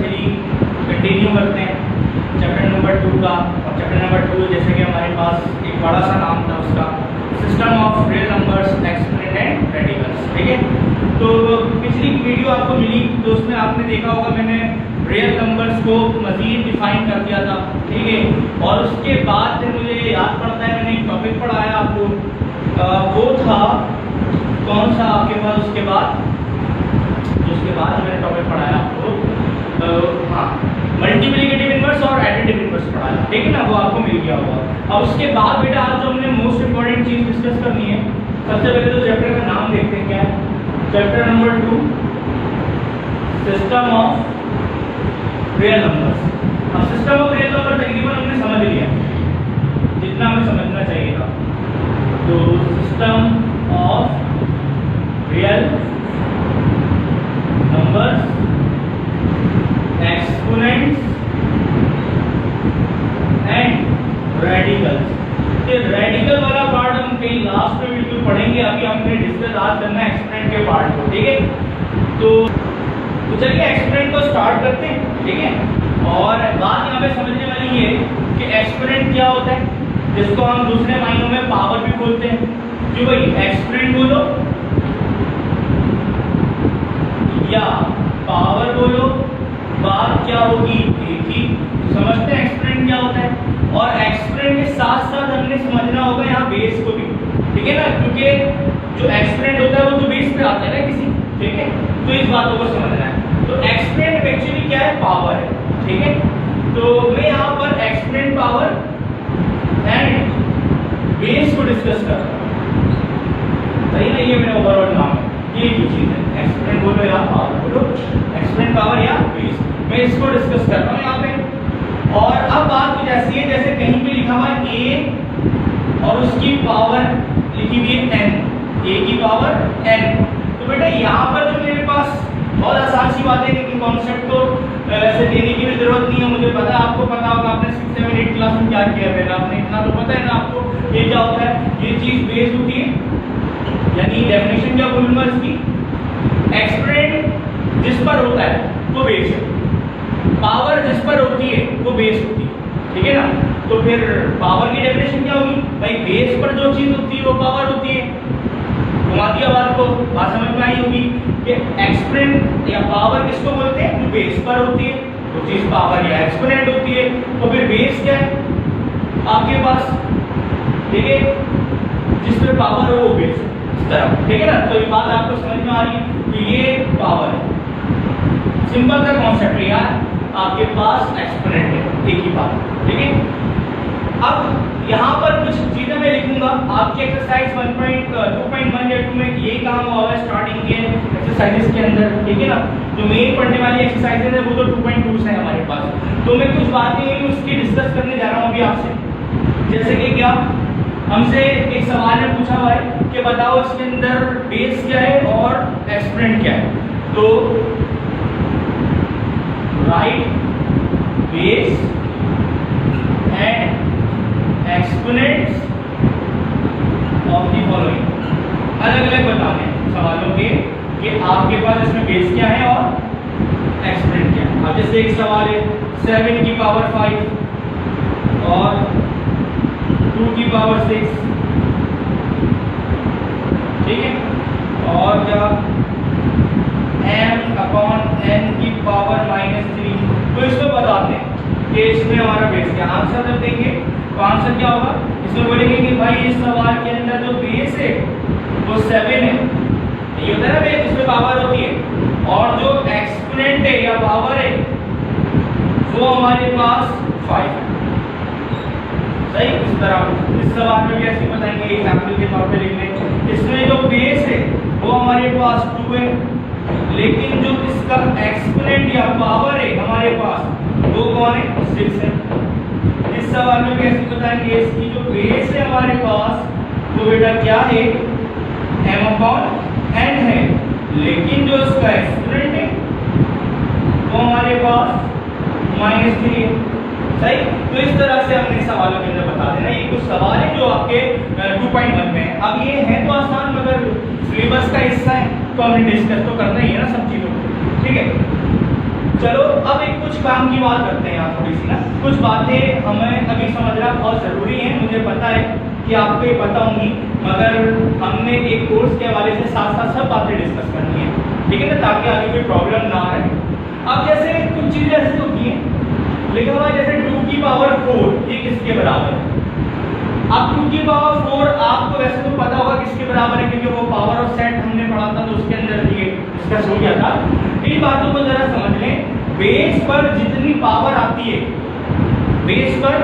चलिए कंटिन्यू करते हैं चैप्टर नंबर 2 का। और चैप्टर नंबर 2 जैसे कि हमारे पास एक बड़ा सा नाम था उसका, system of real numbers exponent and radicals. ठीक है, तो पिछली वीडियो आपको मिली तो उसमें आपने देखा होगा मैंने रियल नंबर्स को मज़ीद डिफाइन कर दिया था। ठीक है, और उसके बाद फिर मुझे याद पड़ता है मैंने एक टॉपिक पढ़ाया आपको, वो था कौन सा आपके पास, उसके बाद मैंने टॉपिक पढ़ाया आपको, हाँ, मल्टीप्लिकेटिव इनवर्स और एडिटिव इनवर्स पढ़ाया। ठीक है ना, वो आपको मिल गया होगा। अब उसके बाद बेटा आज जो हमने मोस्ट इंपॉर्टेंट चीज़ डिस्कस करनी है, सबसे पहले तो चैप्टर का नाम देखते हैं क्या है। Chapter number 2 system of real numbers. अब सिस्टम ऑफ रियल नंबर तकरीबन हमने समझ लिया जितना हमें समझना चाहिए था। तो system of real numbers exponents and radicals. ये रेडिकल वाला पार्ट हम कहीं लास्ट में वीडियो पढ़ेंगे, अभी हमने डिस्कस आज करना है एक्सपोनेंट के पार्ट को। ठीक है, तो चलिए एक्सपोनेंट को स्टार्ट करते हैं। ठीक है, और बात यहाँ पे समझने वाली ये कि एक्सपोनेंट क्या होता है, जिसको हम दूसरे मायनों में पावर भी बोलते हैं। जो भाई एक्सपोनेंट बोलो या पावर बोलो, बात क्या होगी एक ही। समझते हैं एक्सपोनेंट क्या होता है, और एक्सपोनेंट के साथ साथ हमने समझना होगा यहाँ बेस को भी। ठीक है ना, क्योंकि जो एक्सपोनेंट होता है वो तो बेस पे आता है ना किसी। ठीक है, तो इस बातों को समझना है। तो एक्सपोनेंट एक्चुअली क्या है, पावर है। ठीक है, तो मैं यहाँ पर एक्सपोनेंट पावर एंड बेस को डिस्कस कर रहा हूँ। सही ना, ये मेरा ओवरऑल नाम है, ये जो चीज़ है एक्सपोनेंट बोलो या पावर बोलो, एक्सपोनेंट पावर या बेस, मैं इसको डिस्कस कर रहा हूँ यहाँ पे। और अब बात कुछ ऐसी है जैसे कहीं पे लिखा हुआ है a और उसकी पावर लिखी हुई है n, a की पावर n। तो बेटा यहाँ पर जो मेरे पास बहुत आसान सी बात है, लेकिन कॉन्सेप्ट तो वैसे देने की भी जरूरत नहीं है। मुझे पता है, आपको पता होगा, आपने 6, 7, 8 क्लास में क्या किया है, आपने इतना तो पता है ना आपको ये क्या होता है। ये चीज़ बेस होती है, यानी डेफिनेशन क्या बोलूँगा इसकी, एक्सपोनेंट जिस पर होता है वो बेस है, पावर जिस पर होती है वो बेस होती है। ठीक है ना, तो फिर पावर की डेफिनेशन क्या होगी भाई, बेस पर जो चीज़ होती है वो पावर होती है। घुमा दिया बात को, बात समझ में आई होगी कि एक्सपोनेंट या पावर किसको बोलते हैं, जो बेस पर होती है वो चीज़ पावर या एक्सपोनेंट होती है। तो फिर बेस क्या है आपके पास, ठीक है, जिस पे पावर हो वो बेस इस तरह। ठीक है ना, तो ये बात आपको समझ में आ रही है। तो ये पावर है, सिंपल सा कॉन्सेप्ट है यार, आपके पास एक्सपोनेंट है, एक ही बात। ठीक है, अब यहाँ पर कुछ चीजें मैं लिखूंगा आपकी एक्सरसाइज 1.2.1 या 2 में ये काम हुआ है स्टार्टिंग के एक्सरसाइजेस के अंदर। ठीक है ना, जो मेन पढ़ने वाली एक्सरसाइजेस है वो तो 2.2 से है हमारे पास। तो मैं कुछ बातें उसकी डिस्कस करने जा रहा हूँ अभी आपसे। जैसे कि क्या हमसे एक सवाल में पूछा हुआ है कि बताओ इसके अंदर बेस क्या है और एक्सपोनेंट क्या है। तो right base and exponents of the following, अलग अलग बताने सवालों के कि आपके पास इसमें बेस क्या है और एक्सपोनेंट क्या है। अब जैसे एक सवाल है 7 की पावर 5 और 2 की पावर 6, ठीक है, और क्या m/n की पावर -3। तो इसको बताते हैं कि इसमें हमारा बेस क्या। आंसर जब देंगे तो आंसर क्या होगा, इसमें बोलेंगे कि भाई इस सवाल के अंदर जो बेस है वो 7 है, ये होता है ना बेस, इसमें पावर होती है, और जो एक्सपोनेंट है या पावर है वो हमारे पास 5 है। सही, इस तरह इस सवाल में भी ऐसे बताएंगे, एग्जाम्पल के तौर पे लिख लें। इसमें जो बेस है वो हमारे पास 2 है, लेकिन जो इसका एक्सपोनेंट या पावर है हमारे पास वो कौन है, 6 है। इस सवाल में भी ऐसे बताएंगे, इसकी जो बेस है हमारे पास वो बेटा क्या है, m/n है, लेकिन जो इसका एक्सपोनेंट है वो हमारे पास -3 है। सही, तो इस तरह से हमने सवालों के अंदर बता देना। ये कुछ सवाल है जो आपके 2.1 में है। अब ये है तो आसान, मगर सिलेबस का हिस्सा है तो हमने डिस्कस तो करना ही है ना सब चीज़ों को। ठीक है, चलो अब एक कुछ काम की बात करते हैं यहाँ थोड़ी सी ना, कुछ बातें हमें अभी समझना बहुत ज़रूरी है। मुझे पता है कि आपको ये पता होंगी, मगर हमने एक कोर्स के हवाले से साथ साथ सब बातें डिस्कस करनी है, ठीक है ना, ताकि आगे कोई प्रॉब्लम ना आए। अब जैसे कुछ चीज़ें ऐसी होती हैं, लिखा हुआ है जैसे 2 की पावर 4 ये किसके बराबर है। अब 2 की पावर 4 आपको वैसे तो पता होगा किसके बराबर है, क्योंकि वो पावर ऑफ सेट हमने पढ़ा था तो उसके अंदर ये डिस्कस हो गया था। इन बातों को जरा समझ लें। बेस पर जितनी पावर आती है, बेस पर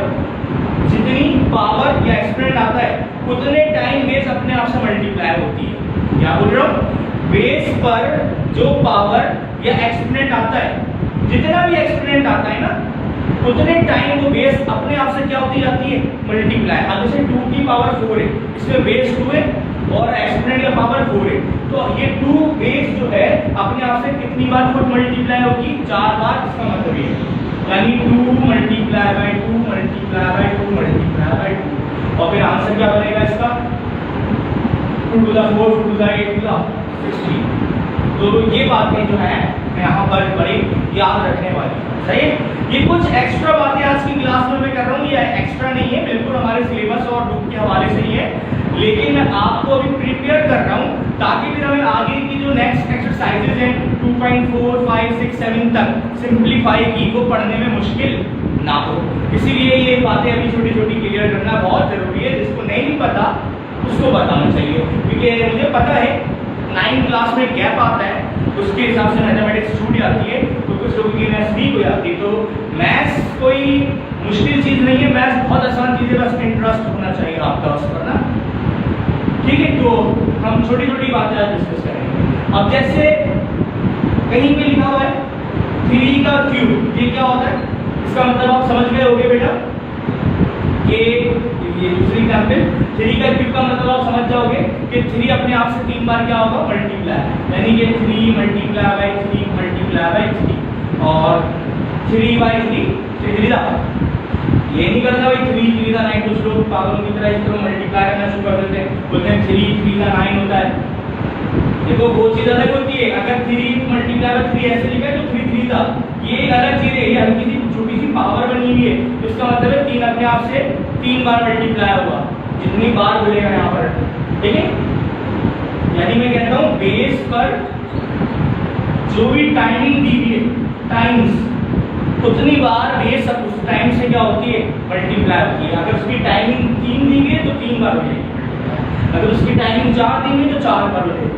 जितनी पावर या एक्सपोनेंट आता है उतने टाइम बेस अपने आप से मल्टीप्लाई होती है। क्या बोल रहा हूँ, बेस पर जो पावर या एक्सपोनेंट आता है, जितना भी एक्सपोनेंट आता है ना, उतने टाइम वो बेस अपने आप से क्या होती जाती है, मल्टीप्लाई। अब जैसे 2 की पावर 4 है, इसमें बेस 2 है और एक्सपोनेंट का पावर 4 है, तो ये 2 बेस जो है अपने आप से कितनी बार खुद मल्टीप्लाई होगी, 4 बार। इसका मतलब ये यानी 2 multiply by 2 multiply by 2 multiply by 2, और फिर आंसर क्या बनेगा इसका, 2 to the 4 2 to the 8 to the 16। तो ये बातें जो है यहाँ पर बड़ी याद रखने वाली है, सही है। ये कुछ एक्स्ट्रा बातें आज की क्लास में मैं कर रहा हूँ, ये एक्स्ट्रा नहीं है, बिल्कुल हमारे सिलेबस और बुक के हवाले से ही है, लेकिन आपको अभी प्रिपेयर कर रहा हूँ ताकि फिर हमें आगे की जो नेक्स्ट एक्सरसाइजेज हैं 2.4 5 6 7 तक सिंप्लीफाई की वो पढ़ने में मुश्किल ना हो। इसीलिए ये बातें अभी छोटी छोटी क्लियर करना बहुत जरूरी है। जिसको नहीं पता उसको बताना चाहिए, क्योंकि मुझे पता है 9th क्लास में गैप आता है, उसके हिसाब से मैथमेटिक्स छूट जाती है, तो कुछ लोगों की मैथ्स वीक हो जाती है। तो मैथ्स कोई मुश्किल चीज़ नहीं है, मैथ्स बहुत आसान चीज़ है, बस इंटरेस्ट होना चाहिए आपका उस पर ना, ठीक है। तो हम छोटी छोटी बातें आज डिस्कस करेंगे। अब जैसे कहीं पे लिखा हुआ है 3 का क्यूब, ये क्या होता है, इसका मतलब आप समझ गए होंगे बेटा। ये दूसरी एग्जाम्पल 3 का क्यूब का मतलब आप समझ जाओगे कि 3 अपने आप से 3 बार क्या होगा, मल्टीप्लाई, यानी कि 3 मल्टीप्लाई बाय 3 मल्टीप्लाई बाय 3 और 3 बाय 3 3 दा। ये नहीं करना भाई 3 3 दा 9, कुछ लोग पागलों की तरह इस तरह मल्टीप्लाई करना शुरू कर देते हैं, बोलते हैं 3 3 दा 9 होता है। देखो वो चीज़ अलग होती है, अगर 3 मल्टीप्लाई बाय 3 ऐसे लिखा है तो 3 3 दा, ये एक अलग चीज़ है, ये हल्की सी छोटी सी पावर बनी हुई है, तो इसका मतलब है 3 अपने आप से 3 बार मल्टीप्लाई हुआ, जितनी बार बोलेगा यहाँ पर, ठीक है। यानी मैं कहता हूँ बेस पर जो भी टाइमिंग दी हुई है, टाइम्स, उतनी बार बेस उस टाइम से क्या होती है, मल्टीप्लाई होती है। अगर उसकी टाइमिंग 3 दी गई तो 3 बार हो जाएगी, अगर उसकी टाइमिंग 4 दी गई तो 4 बार हो जाएगी।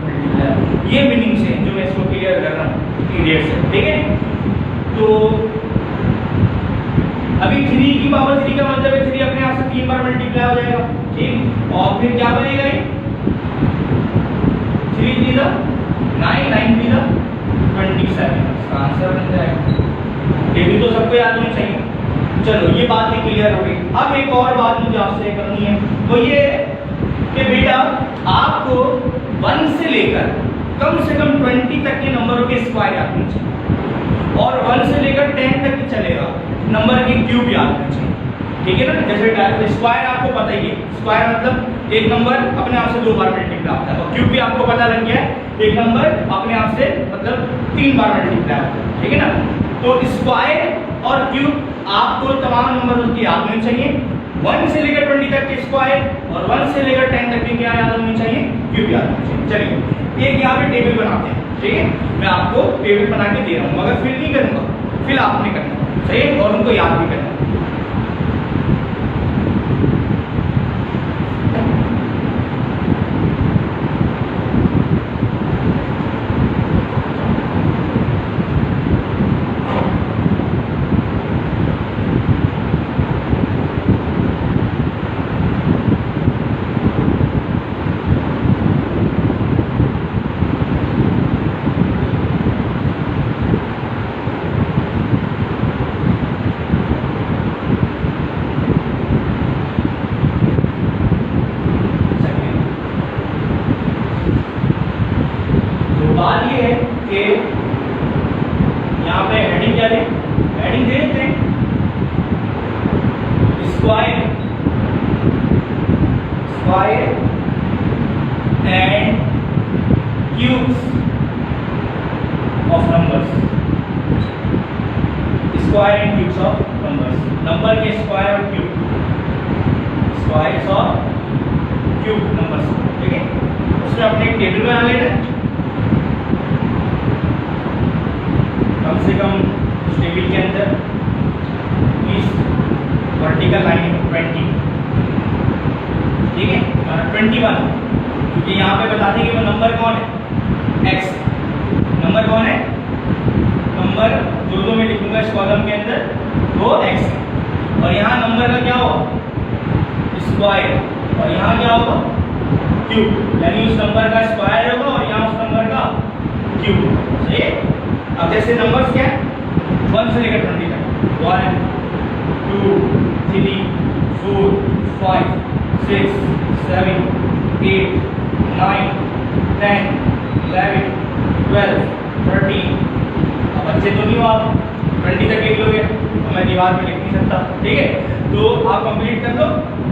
ये मीनिंग से जो मैं इसको क्लियर कर रहा हूँ क्लियर से, ठीक है। तो अभी 3 की पावर 3 का मतलब है 3 अपने आप से 3 बार मल्टीप्लाई हो जाएगा, ठीक। और फिर क्या बनेगा ये 3 3 दा 9 9 3 दा 27, इसका आंसर बन जाएगा। ये भी तो सबको याद होनी चाहिए। चलो ये बात भी क्लियर हो गई। अब एक और बात मुझे आपसे करनी है, वो ये कि बेटा आपको 1 से लेकर कम से कम 20 तक के नंबरों के स्क्वायर याद होने चाहिए, और 1 से लेकर 10 तक चलेगा नंबर के क्यूब याद होने चाहिए, ठीक है ना। जैसे स्क्वायर आपको पता ही है, स्क्वायर मतलब एक नंबर अपने आप से 2 बार मल्टीप्लाई होता है, और क्यूब भी आपको पता लग गया है, एक नंबर अपने आप से मतलब 3 बार मल्टीप्लाई होता है, ठीक है ना। तो स्क्वायर और क्यूब आपको तमाम नंबर उसकी याद होनी चाहिए, 1 से लेकर 20 तक के स्क्वायर और 1 से लेकर 10 तक की क्या याद होनी चाहिए, क्यूब याद होनी चाहिए। चलिए एक यहाँ पे टेबल बनाते हैं, ठीक है। मैं आपको टेबल बना के दे रहा हूँ, मगर फिल नहीं करूँगा, फिल आपने करना, सही है, और उनको याद भी करना। बात ये है कि यहाँ पे हेडिंग क्या है, हेडिंग दे देते हैं square square and cubes of numbers, square and cubes of numbers, number के स्क्वायर और क्यूब, स्क्वायर्स और क्यूब नंबर्स, ठीक है। उसमें अपने एक टेबल बना लेना है, कम से कम उस टेबल के अंदर इस वर्टिकल लाइन 20, ठीक है, 21, क्योंकि यहाँ पे बताते हैं कि वो नंबर कौन है, x, नंबर कौन है, नंबर जो मैं लिखूंगा इस कॉलम के अंदर वो x है, और यहाँ नंबर का क्या होगा, स्क्वायर, और यहाँ क्या होगा, क्यूब, यानी उस नंबर का स्क्वायर होगा और यहाँ उस नंबर का क्यूब, सही है। अब जैसे नंबर्स क्या है 1 से लेकर 20 तक, 1 2 3 4 5 6 7 8 9 10 11 12 13, अब अच्छे तो नहीं हो आप 20 तक लिख लोगे तो मैं दीवार पे लिख नहीं सकता, ठीक है। तो आप कंप्लीट कर लो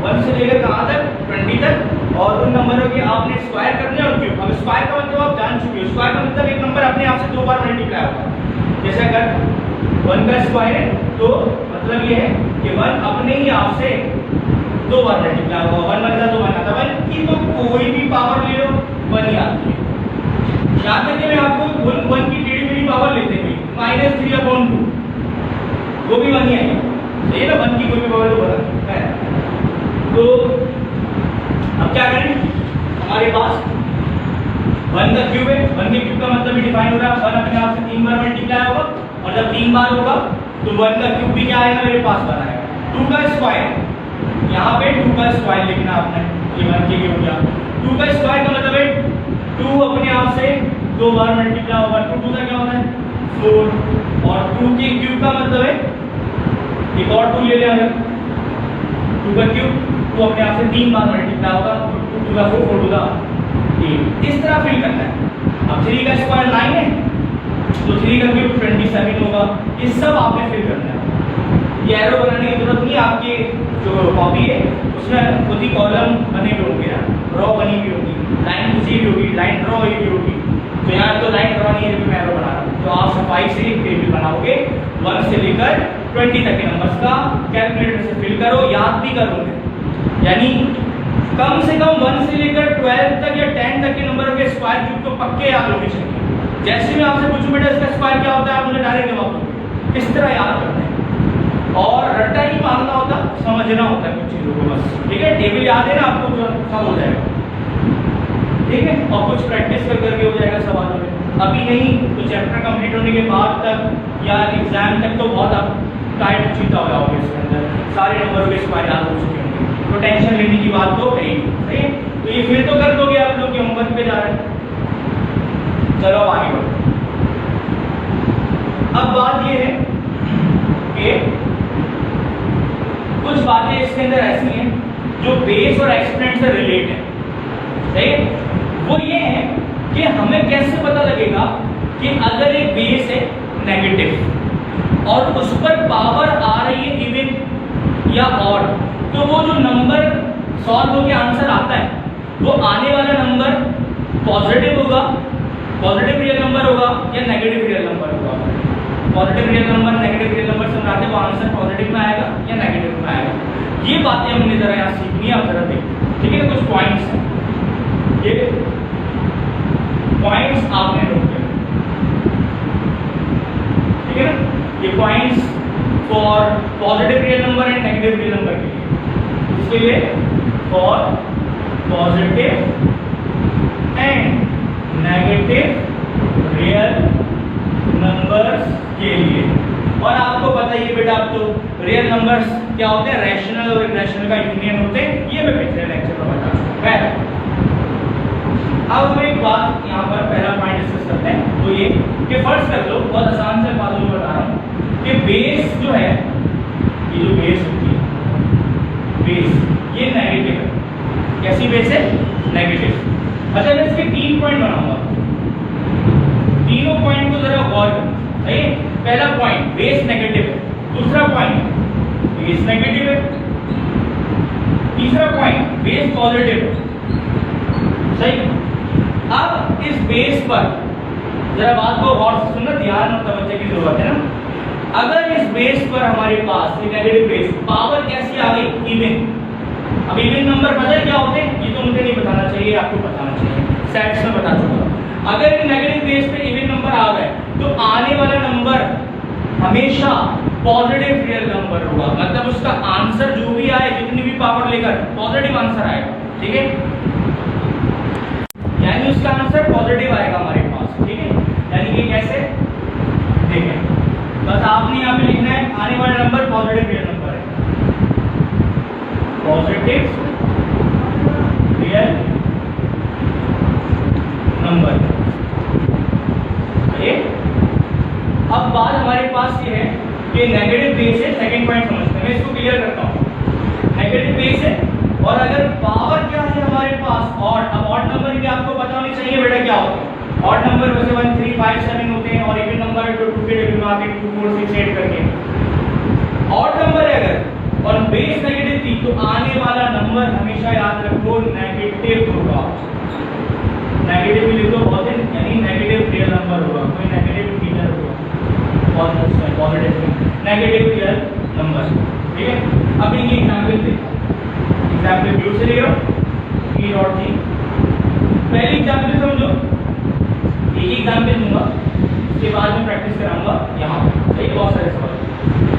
1 से लेकर कहाँ तक, 20 तक, और उन नंबरों के आपने स्क्वायर करने और क्यूब। अब स्क्वायर का मतलब आप जान चुके हो, स्क्वायर का मतलब एक नंबर अपने आप से 2 बार मल्टीप्लाई होगा। जैसे अगर 1 का स्क्वायर है तो मतलब ये है कि 1 अपने ही आप से 2 बार मल्टीप्लाई होगा, 1 बन तो 1 आता, 1 की तो कोई भी पावर ले लो 1 ही आती है। याद रखिए मैं आपको 1 की टेढ़ी मेढ़ी पावर लेते हुए -3/2 वो भी 1 ही आएगा, सही है ना, 1 की कोई भी पावर तो बता है। तो अब क्या करें, हमारे पास 1 का क्यूब है, 1 के क्यूब का मतलब भी डिफाइन हो रहा है, 1 अपने आप से 3 बार मल्टीप्लाई होगा, और जब 3 बार होगा तो 1 का क्यूब भी क्या आएगा मेरे पास बनाएगा। 2 का स्क्वायर, यहाँ पे 2 का स्क्वायर लिखना आपने, ये 1 के क्यूब क्या, 2 का स्क्वायर का मतलब है 2 अपने आप से 2 बार मल्टीप्लाई होगा, 2 का क्या होता है 4, और 2 के क्यूब का मतलब है एक और 2 ले लिया, 2 का क्यूब 2 अपने आप से 3 बार मल्टीप्लाई होगा, 2 का 4 4 का 8, इस तरह फिल करना है। अब 3 का स्क्वायर 9 है तो 3 का क्यूब 27 होगा, ये सब आपने फिल करना है। ये एरो बनाने की जरूरत नहीं, आपके जो कॉपी है उसमें खुद ही कॉलम बने हुए होंगे ना, ड्रॉ बनी हुई होगी, लाइन खींची हुई होगी, लाइन ड्रॉ हुई होगी, तो यहाँ तो लाइन ड्रॉ नहीं है, मैं एरो बना रहा हूँ, तो आप सफाई से एक टेबल बनाओगे 1 से लेकर 20 तक के नंबर्स का, कैलकुलेटर से फिल करो, याद भी करोगे, यानी कम से कम 1 से लेकर 12 तक या 10 तक के नंबरों के स्क्वायर क्यूब तो पक्के याद होने चाहिए। जैसे मैं आपसे पूछूं बेटा इसका स्क्वायर क्या होता है, आप मुझे डायरेक्ट जवाब दो, इस तरह याद करना है, और रट्टा नहीं मारना होता, समझना होता है कुछ चीज़ों को बस, ठीक है। टेबल याद है ना आपको, सब हो जाएगा, ठीक है, और कुछ प्रैक्टिस कर करके हो जाएगा सवालों में, अभी नहीं तो चैप्टर कंप्लीट होने के बाद तक या एग्जाम तक तो बहुत आप टाइट चीता हो जाओगे, इसके अंदर सारे नंबरों के स्क्वायर याद हो चुके होंगे, तो टेंशन लेने की बात तो है ही, सही है। तो ये फिर तो कर दोगे आप लोग, होमवर्क पे जा रहे हैं, चलो आगे बढ़ो। अब बात ये है कि कुछ बातें इसके अंदर ऐसी हैं जो बेस और एक्सपोनेंट से रिलेट है, सही है। वो ये है कि हमें कैसे पता लगेगा कि अगर एक बेस है नेगेटिव और उस पर पावर आ रही है इवन या ऑड, तो वो जो नंबर सॉल्व होकर आंसर आता है वो आने वाला नंबर पॉजिटिव होगा, पॉजिटिव रियल नंबर होगा या नेगेटिव रियल नंबर होगा। Positive real number negative real number से बनाते वो आंसर पॉजिटिव में आएगा या नेगेटिव में आएगा, ये बातें हमने जरा यहाँ सीखनी है, आप जरा देखिए, ठीक है। कुछ पॉइंट्स हैं, ये पॉइंट्स आपने नोट किया, ठीक है ना, ये points for positive real number and negative real number के लिए, इसके लिए for positive and negative real numbers के लिए। और आपको पता ही है बेटा, आप तो रियल नंबर्स क्या होते हैं, रैशनल और इरेशनल का यूनियन होते हैं, ये मैं पिछले लेक्चर में बता चुका हूं। अब हम एक बात यहाँ पर पहला पॉइंट डिस्कस करते हैं, तो ये कि फर्स्ट कर लो, बहुत आसान से बातों में बता रहा हूँ कि बेस जो है, ये जो बेस होती है, बेस ये नेगेटिव है। कैसी बेस है, नेगेटिव। अच्छा मैं इसके 3 पॉइंट बनाऊंगा, तीनों पॉइंट को जरा गौर करो, सही है। पहला पॉइंट बेस नेगेटिव है, दूसरा पॉइंट बेस नेगेटिव है, तीसरा पॉइंट बेस पॉजिटिव है, सही। अब इस बेस पर जरा बात को गौर से सुनना, ध्यान और तवज्जो की जरूरत है ना। अगर इस बेस पर हमारे पास ये नेगेटिव बेस पावर कैसी आ गई, इवन। अब इवन नंबर पता है क्या होते हैं, ये तो मुझे नहीं बताना चाहिए, आपको बताना चाहिए, सेट्स में बता चुका। अगर ये नेगेटिव बेस पे इवन नंबर आ गए तो आने वाला नंबर हमेशा पॉजिटिव रियल नंबर होगा, मतलब उसका आंसर जो भी आए, जितनी भी पावर लेकर पॉजिटिव आंसर आएगा, ठीक है, यानी उसका आंसर पॉजिटिव आएगा हमारे पास, ठीक है। यानी कि कैसे देखें, बस आपने यहाँ पे लिखना है आने वाला नंबर पॉजिटिव रियल नंबर है, पॉजिटिव रियल नंबर। अब बात हमारे पास ये है कि नेगेटिव बेस है, सेकंड पॉइंट समझते हैं, मैं इसको क्लियर करता हूँ। नेगेटिव बेस है और अगर पावर क्या है हमारे पास ऑड, अब ऑड नंबर की आपको पता होनी चाहिए बेटा क्या होता है। ऑड नंबर वैसे 1 3 5 7 होते हैं और इवन नंबर तो 2 के डिग्री में आके 2 4 6 8 करके ऑड नंबर है अगर और बेस नेगेटिव थी तो आने वाला नंबर हमेशा याद रखो नेगेटिव होगा। नेगेटिव भी लिख दो पॉजिटिव, यानी नेगेटिव रियल नंबर होगा, कोई नेगेटिव इंटीजर होगा, पॉजिटिव नेगेटिव रियल नंबर, ठीक है। अब इनकी एग्जांपल देखो, एग्जांपल व्यू से ले लो ई डॉट जी। पहली एग्जांपल समझो, एक एग्जांपल दूंगा, उसके बाद में प्रैक्टिस कराऊंगा यहाँ पे, एक बहुत सारे सवाल।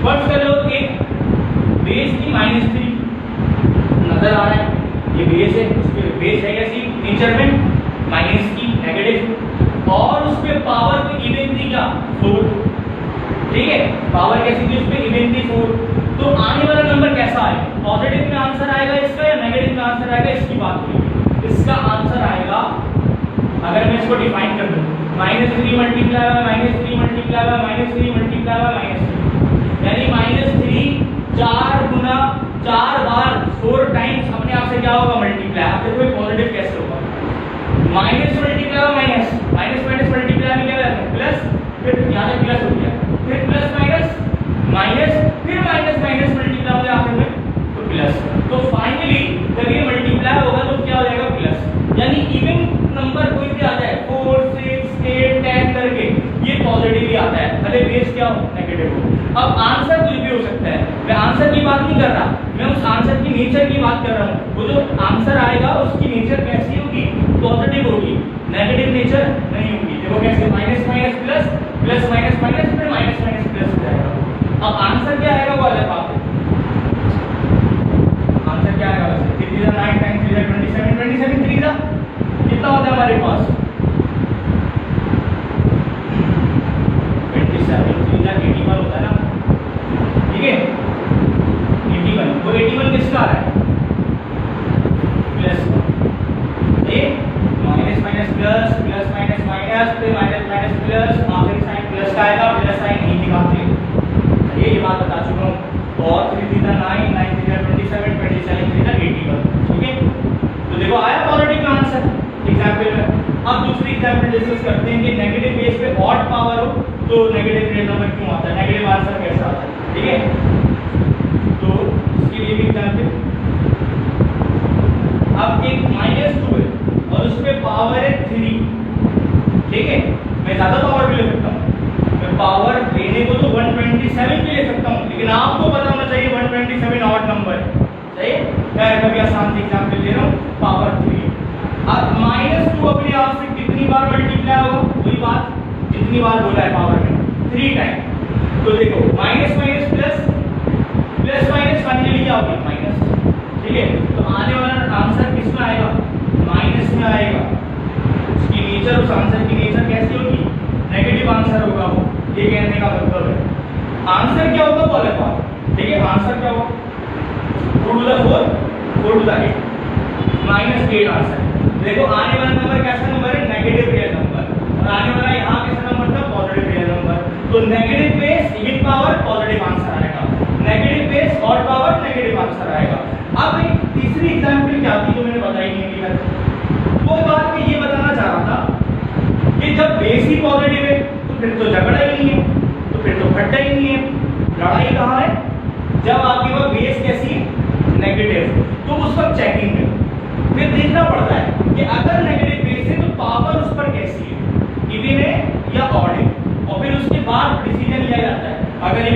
फर्स्ट कर लो, एक बेस की -3 नजर आ रहा है, ये बेस है, उसके बेस है कैसी नेचर में माइनस की नेगेटिव और उस पे पावर की इवन थी क्या 4, ठीक है, पावर कैसी थी उस पे इवन थी 4। तो आने वाला नंबर कैसा आए, पॉजिटिव में आंसर आएगा इसका या नेगेटिव में आंसर आएगा, इसकी बात हुई। इसका आंसर आएगा, अगर मैं इसको डिफाइन कर दूं, -3 multiply by -3 multiply by -3 multiply by -3, यानी -3 4 गुना 4 बार 4 टाइम्स अपने आप से क्या होगा मल्टीप्लाई। आप देखो पॉजिटिव कैसे होगा, minus multiply minus, minus minus multiply में क्या होता है प्लस, फिर यहाँ से प्लस हो गया, फिर प्लस माइनस माइनस, फिर माइनस माइनस मल्टीप्लाई हो गया आखिर में तो प्लस। तो फाइनली जब ये मल्टीप्लाई होगा तो क्या हो जाएगा प्लस, यानी इवन नंबर कोई भी आ जाए 4 6 8 10 करके ये पॉजिटिव ही आता है, भले बेस क्या हो नेगेटिव हो। अब आंसर कुछ भी हो सकता है, मैं आंसर की बात नहीं कर रहा, मैं उस आंसर की नेचर की बात कर रहा हूँ। वो जो आंसर आएगा उसकी नेचर कैसी होगी, पॉजिटिव होगी, नेगेटिव नेचर नहीं होगी। देखो कैसे minus minus plus, plus minus minus, फिर माइनस माइनस प्लस हो जाएगा। अब आंसर क्या आएगा वो अलग बात है, आंसर क्या आएगा वैसे 3 3 9 9 3 27 27 3 का कितना होता है हमारे पास 27 3 का 81 होता है ना, ठीक है 81। वो 81 किसका आ रहा है प्लस, ये minus minus plus, plus minus minus, फिर माइनस माइनस प्लस, आखिरी साइन प्लस का आएगा, प्लस साइन नहीं दिखाते, ये बात बता चुका हूँ। और 3 3 9 9 3 27 27 3 81, ठीक है। तो देखो आया पॉजिटिव का आंसर एग्जांपल में। अब दूसरी एग्जांपल डिस्कस करते हैं कि नेगेटिव बेस पे ऑड पावर हो तो नेगेटिव रियल नंबर क्यों आता है, नेगेटिव आंसर कैसा आता है, ठीक है। तो इसके लिए भी एग्जांपल, अब एक -2 है और उस पे पावर है 3, ठीक है, मैं ज्यादा पावर भी ले सकता हूँ, मैं पावर लेने को तो 127 भी ले सकता हूँ, लेकिन आपको पता होना चाहिए 127 ऑड नंबर है, सही है। मैं कभी आसान सी एग्जांपल दे रहा हूँ, पावर 3। अब -2 अपने आप से कितनी बार मल्टीप्लाई होगा, वही बात जितनी बार बोला है पावर में 3 टाइम। तो देखो minus minus plus, plus minus finally क्या होगी माइनस, ठीक है। तो आने वाला आंसर किसमें आएगा, माइनस में आएगा। उसकी नेचर, उस आंसर की नेचर कैसी होगी, नेगेटिव आंसर होगा वो, ये कहने का मतलब है। आंसर क्या होगा वो अलग बात, ठीक है। आंसर क्या होगा 2 to the 4 4 to the 8 -8 answer. देखो आने वाला नंबर कैसा नंबर है, नेगेटिव रियल नंबर, और आने वाला यहाँ कैसा नंबर था, पॉजिटिव रियल नंबर। तो negative base even power positive answer आएगा, negative base odd power negative answer आएगा। अब एक तीसरी एग्जांपल क्या थी जो मैंने बताई नहीं है, वो बात मैं ये बताना चाह रहा था कि जब बेस ही पॉजिटिव है तो फिर तो झगड़ा ही नहीं है, तो फिर तो फटता ही नहीं है, लड़ाई कहाँ है, जब आपके पास बेस कैसी है नेगेटिव, तो उस वक्त चेकिंग है, फिर देखना पड़ता है कि अगर नेगेटिव बेस है तो पावर उस पर कैसी है, इवन है या ऑड है, और फिर उसके बाद डिसीजन लिया जाता है। अगर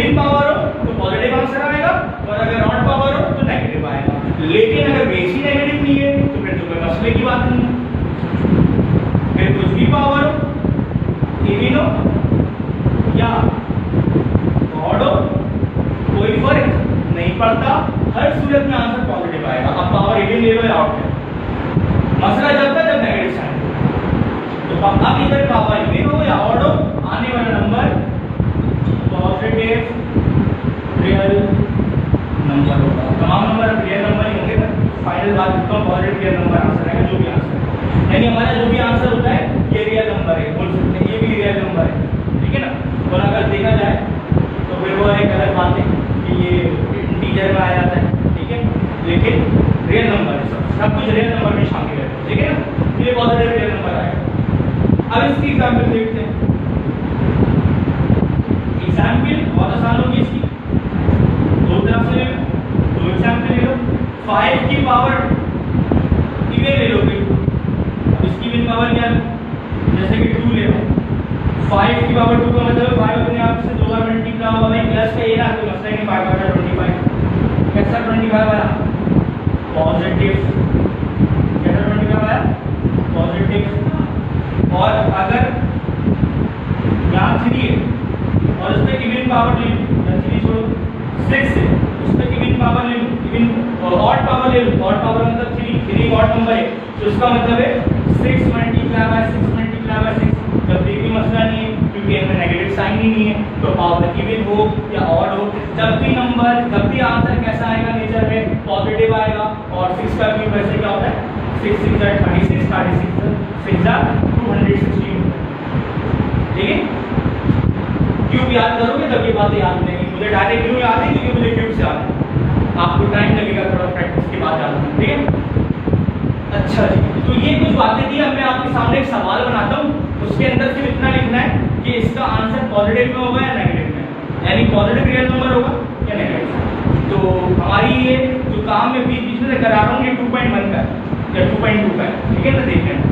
कुछ भी पावर हो, इवन हो या ऑड हो, कोई फर्क नहीं पड़ता, हर सूरत में आंसर पॉजिटिव आएगा। अब पावर इवन ले लो या ऑड ले लो, मसला जब तक जब नेगेटिव साइन। तो अब इधर पावर इवन हो या ऑड हो, आने वाला नंबर पॉजिटिव रियल नंबर होगा। तमाम नंबर रियल नंबर ही होंगे ना, फाइनल बात करता हूँ, पॉजिटिव रियल नंबर आंसर आएगा, जो भी आंसर है, यानी हमारा जो भी आंसर होता है ये रियल नंबर है, बोल सकते हैं ये भी रियल नंबर है, ठीक है ना। और अगर देखा जाए तो फिर वो एक अलग बात है कि ये इंटीजर में आ जाता है, ठीक है, लेकिन रियल नंबर है, सब कुछ रियल नंबर में शामिल है, ठीक है ना। ये पॉजिटिव रियल नंबर आएगा। अब इसकी एग्जाम्पल देखते हैं। एग्जाम्पल बहुत आसान होगी इसकी, दो तरफ से ले लो, दो एग्जाम्पल ले लो। 5 की पावर इवन ले लोगे, इसकी इवन पावर क्या है, जैसे कि 2 ले लो, 5 की पावर 2 का मतलब 5 अपने आप से 2 बार मल्टीप्लाई होगा, भाई प्लस का ये ना तो मसला ही नहीं, 5 का 25 कैसा 25 आया पॉजिटिव, कैसा 25 आया पॉजिटिव। और अगर यहाँ 3 है और उस पर इवन पावर ले लो, 3 छोड़ो 6 है, उस पर इवन पावर ले लो, इवन ऑड पावर ले लो, ऑड पावर मतलब 3 ऑड नंबर है, तो उसका मतलब है 6 मल्टीप्लाई बाय 6 मल्टीप्लाई बाय 6। जब भी मसला नहीं है क्योंकि इनमें नेगेटिव साइन ही नहीं है, तो पावर इवन हो या ऑड हो, जब भी नंबर, जब भी आंसर कैसा आएगा नेचर में पॉजिटिव आएगा। और 6 का क्यूब वैसे क्या होता है, 6 6 36, 36 6 216, ठीक है। क्यूब याद करोगे तब ये बातें याद नहीं, मुझे डायरेक्ट क्यों याद है क्योंकि मुझे क्यूब से याद है, आपको टाइम लगेगा थोड़ा प्रैक्टिस के बाद याद है, ठीक है। अच्छा जी, तो ये कुछ बातें थी। अब मैं आपके सामने एक सवाल बनाता हूँ, उसके अंदर सिर्फ इतना लिखना है कि इसका आंसर पॉजिटिव में होगा या नेगेटिव में, यानी पॉजिटिव रियल नंबर होगा या नेगेटिव। तो हमारी ये जो काम में बीच में से करा रहा हूँ ये 2.1 का है या 2.2 का है, ठीक है ना। देखते हैं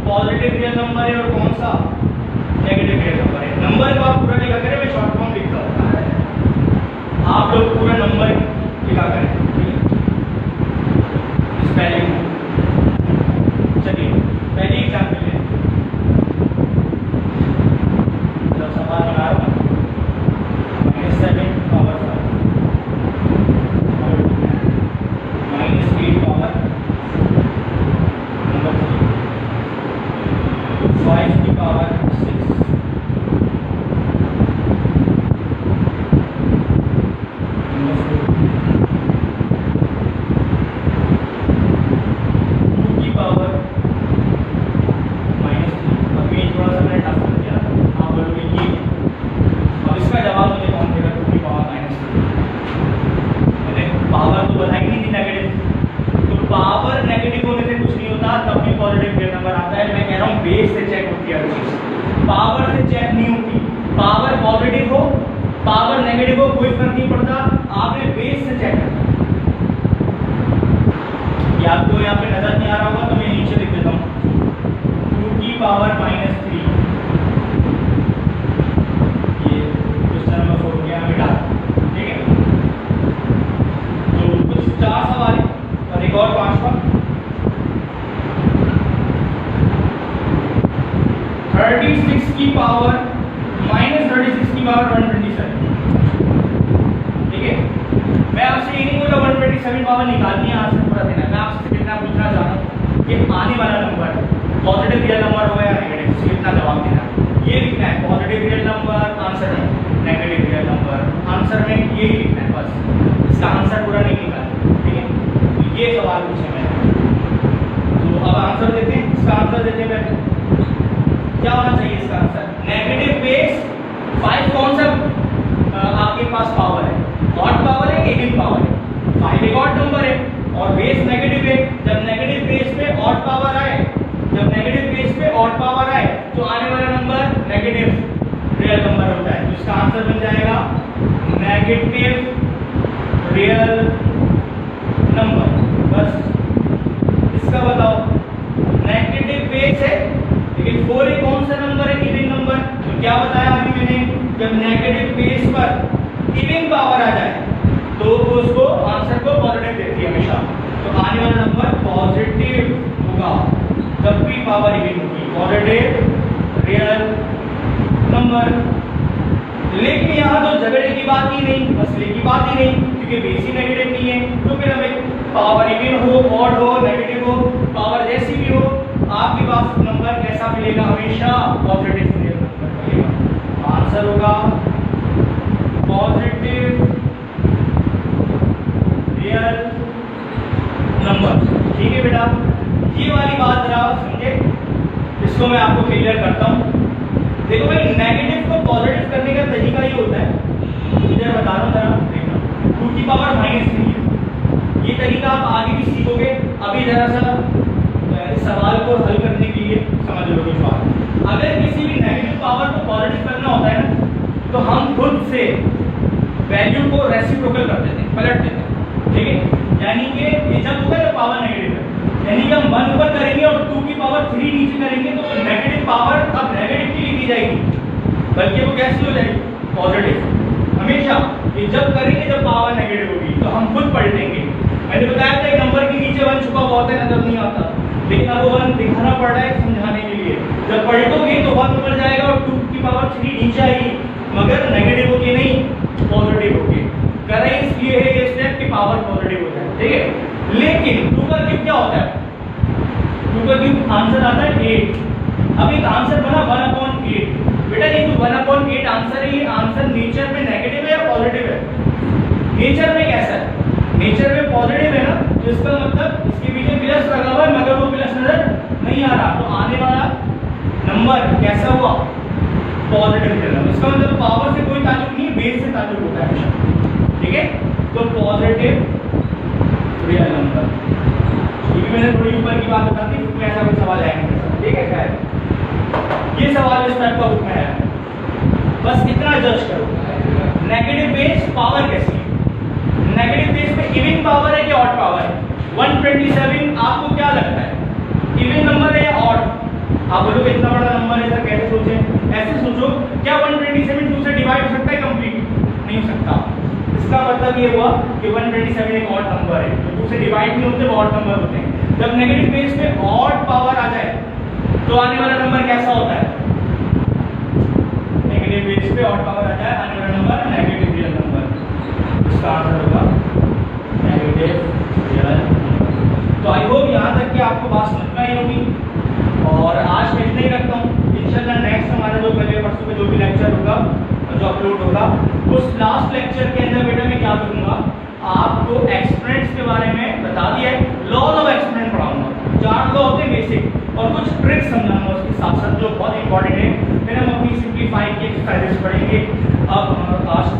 पॉजिटिव रियल नंबर है और कौन सा नेगेटिव रियल नंबर है। नंबर को आप पूरा लिखा करें, मैं शॉर्ट फॉर्म लिखता हूँ, आप लोग पूरा नंबर लिखा करें, ठीक है। स्पेलिंग चलिए पहली एग्जाम्पल है, जब सवाल बना रहा हूँ -7 पावर 5 -8 पावर नंबर 5 की पावर 6 2 की पावर -3। अब ये थोड़ा सा मैंने टफ कर दिया, आप बोलोगे ये, अब इसका जवाब मुझे कौन देगा 2 की पावर -3। मैंने पावर तो बताई नहीं थी नेगेटिव, तो पावर नेगेटिव होने से कुछ नहीं होता, तब भी पॉजिटिव रियल नंबर आता है। मैं कह रहा हूँ बेस से चेक होती है हर चीज, पावर से चेक नहीं होती। पावर पॉजिटिव हो पावर नेगेटिव हो कोई फर्क नहीं पड़ता, आपने बेस से चेक करना। या आपको यहाँ पे नजर नहीं आ रहा होगा तो मैं नीचे लिख देता हूँ 2 की पावर -3। ये क्वेश्चन नंबर 4 गया मिटा, ठीक है। तो कुछ 4 सवाल है और एक और 5वां। 36 की पावर -36 की पावर 127, ठीक है। मैं आपसे ये नहीं बोला 127 पावर निकालनी है, आंसर पूरा देना है। मैं आपसे कितना पूछना चाह रहा हूँ कि आने वाला नंबर पॉजिटिव रियल नंबर हो या नेगेटिव, सिर्फ इतना जवाब देना है। ये लिखना है पॉजिटिव रियल नंबर आंसर में, नेगेटिव रियल नंबर आंसर में, ये ही लिखना है बस, इसका आंसर पूरा नहीं लिखना है, ठीक है। तो ये सवाल पूछे मैंने, तो अब आंसर देते हैं, इसका आंसर देते हैं पहले। क्या होना चाहिए इसका आंसर? नेगेटिव बेस 5 कौन सा आपके पास पावर है? ऑड पावर है कि इवन पावर है? 5 एक ऑड नंबर है और बेस नेगेटिव है। जब नेगेटिव बेस पे ऑड पावर आए, जब नेगेटिव बेस पे ऑड पावर आए तो आने वाला नंबर नेगेटिव रियल नंबर होता है। तो इसका आंसर बन जाएगा नेगेटिव रियल नंबर। बस इसका बताओ, नेगेटिव बेस है लेकिन 4 एक कौन सा नंबर है? Even number. तो क्या बताया अभी मैंने, जब नेगेटिव बेस पर इवन पावर आ जाए तो उसको आंसर को पॉजिटिव देती है हमेशा। तो आने वाला नंबर पॉजिटिव होगा जब भी पावर इवन होगी, पॉजिटिव रियल नंबर। लेकिन यहाँ तो झगड़े की बात ही नहीं, मसले की बात ही नहीं, क्योंकि बेस ही नेगेटिव नहीं है। तो फिर हमें पावर इवन हो, ऑड हो, नेगेटिव हो, पावर जैसी भी हो, आपके पास नंबर कैसा मिलेगा? हमेशा पॉजिटिव रियल नंबर मिलेगा। आंसर होगा पॉजिटिव रियल नंबर। ठीक है बेटा, ये वाली बात जरा समझे, इसको मैं आपको क्लियर करता हूँ। देखो भाई, नेगेटिव को पॉजिटिव करने का तरीका ये होता है, मुझे बता रहा हूँ जरा देखना, 2 की पावर -3 है। ये तरीका आप आगे भी सीखोगे। अभी जरा सा इस सवाल को हल करने के लिए समझ लो कुछ बात। अगर किसी भी नेगेटिव पावर को पॉजिटिव करना होता है ना, तो हम खुद से वैल्यू को रेसिप्रोकल कर देते हैं, पलट देते हैं, ठीक है। यानी कि ये जब होगा तो पावर नेगेटिव है, यानी कि हम 1 ऊपर करेंगे और 2 की पावर 3 नीचे करेंगे तो नेगेटिव पावर अब नेगेटिव की लिखी जाएगी, बल्कि वो कैसे हो जाएगी? पॉजिटिव। हमेशा ये जब करेंगे जब पावर नेगेटिव होगी तो हम खुद पलटेंगे। मैंने बताया था एक नंबर के नीचे 1 छुपा हुआ होता है, नजर नहीं आता, लेकिन अब 1 दिखाना पड़ रहा है समझाने के लिए। जब पलटोगे तो 1 ऊपर जाएगा और 2 की पावर 3 नीचे आएगी, मगर नेगेटिव होगी नहीं, पॉजिटिव होगी। करें इसलिए है ये स्टेप कि पावर पॉजिटिव हो जाए, ठीक है। लेकिन 2 का क्यूब क्या होता है? 2 का क्यूब आंसर आता है 8। अब एक आंसर बना 1/8। बेटा ये तो 1/8 आंसर है, ये आंसर नेचर में नेगेटिव है या पॉजिटिव है? नेचर में कैसा है? नेचर में पॉजिटिव है ना, तो इसका मतलब इसके पीछे प्लस लगा हुआ है, मगर वो प्लस नजर नहीं आ रहा, तो आने वाला नंबर कैसा हुआ? Positive real. इसका मतलब पावर से कोई ताल्लुक नहीं, बेस से ताल्लुक होता है हमेशा, ठीक है। तो पॉजिटिव रियल नंबर, ये मैंने थोड़ी ऊपर की बात बता दी, उसमें ऐसा कोई सवाल है नहीं, ठीक है। खैर ये सवाल इस टाइप का बुक में है, बस इतना जज करो। नेगेटिव बेस पावर कैसी है? नेगेटिव बेस पे इवन पावर है कि ऑड पावर है? 127 आपको क्या लगता है, इवन नंबर है या ऑड? आप बोलोगे इतना बड़ा नंबर है सर कैसे सोचे? ऐसे सोचो, क्या 127 2 से डिवाइड हो सकता है कंप्लीट? नहीं हो सकता। इसका मतलब ये हुआ कि 127 एक ऑड नंबर है, तो 2 से डिवाइड नहीं होते, वो ऑड नंबर होते हैं। जब नेगेटिव बेस पे ऑड पावर आ जाए तो आने वाला नंबर कैसा होता है? नेगेटिव बेस पे ऑड पावर आ जाए, आने वाला नंबर नेगेटिव रियल नंबर। इसका आंसर होगा नेगेटिव रियल। तो आई होप यहाँ तक कि आपको बात समझ में आई होगी, और आज मैं इतना ही रखता हूँ। इंशाल्लाह नेक्स्ट हमारा जो कल परसों में जो भी लेक्चर होगा, जो अपलोड होगा, उस लास्ट लेक्चर के अंदर बेटा मैं क्या करूँगा, आपको एक्सपेरिमेंट्स के बारे में बता दिया है, लॉज ऑफ एक्सपेरिमेंट पढ़ाऊंगा। 4 लॉ होते हैं बेसिक, और कुछ ट्रिक्स समझाऊंगा उसके साथ साथ जो बहुत इंपॉर्टेंट है। फिर हम अपनी सिंप्लीफाई की एक्सरसाइजेस पढ़ेंगे। अब आज